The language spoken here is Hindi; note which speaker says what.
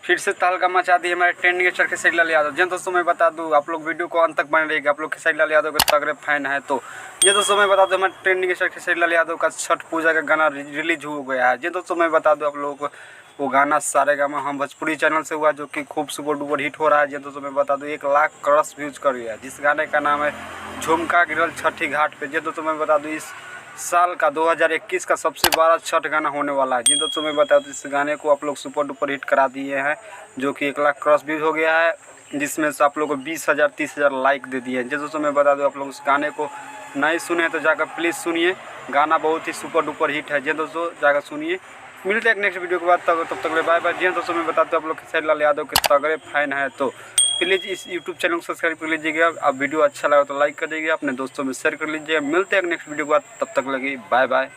Speaker 1: फिर से तहलका मचा दी हमारे ट्रेंडिंग स्टार खेसारी लाल यादव। जी दोस्तों मैं बता दूं, आप लोग वीडियो को अंत तक बने रहिएगा। आप लोग खेसारी लाल यादव के तगड़े फैन है तो ये दोस्तों मैं बता दूं, हमारे ट्रेंडिंग स्टार खेसारी लाल यादव का छठ पूजा का गाना रिलीज हो गया है। जी दोस्तों मैं बता दूं आप लोगों को, वो गाना सारेगामा हम भोजपुरी चैनल से हुआ, जो कि खूब सुपर डुपर हिट हो रहा है। जी दोस्तों मैं बता दूं 1 लाख क्रॉस व्यूज कर गया, जिस गाने का नाम है झुमका गिरल छठी घाट पे। जी दोस्तों मैं बता दूं इस साल का 2021 का सबसे बड़ा छठ गाना होने वाला है। जी दोस्तों मैं बता दूं इस गाने को आप लोग सुपर डुपर हिट करा दिए हैं, जो कि 1 लाख क्रॉस व्यूज हो गया है, जिसमें से आप लोग को 20,000 30,000 लाइक दे दिए हैं। जी दोस्तों मैं बता दूं आप लोग उस गाने को नहीं सुने तो जाकर प्लीज़ सुनिए, गाना बहुत ही सुपर डुपर हिट है। जी दोस्तों जाकर सुनिए। मिलते हैं एक नेक्स्ट वीडियो के बाद, तब तक बाय बाय। जी दोस्तों मैं बताता हूँ आप लोग खेसारी लाल यादव के तगड़े फैन है तो प्लीज़ इस यूट्यूब चैनल को सब्सक्राइब कर लीजिएगा। आप वीडियो अच्छा लगा तो लाइक कर दीजिएगा, अपने दोस्तों में शेयर कर लीजिएगा। मिलते हैं नेक्स्ट वीडियो के बाद, तब तक लगी बाय बाय।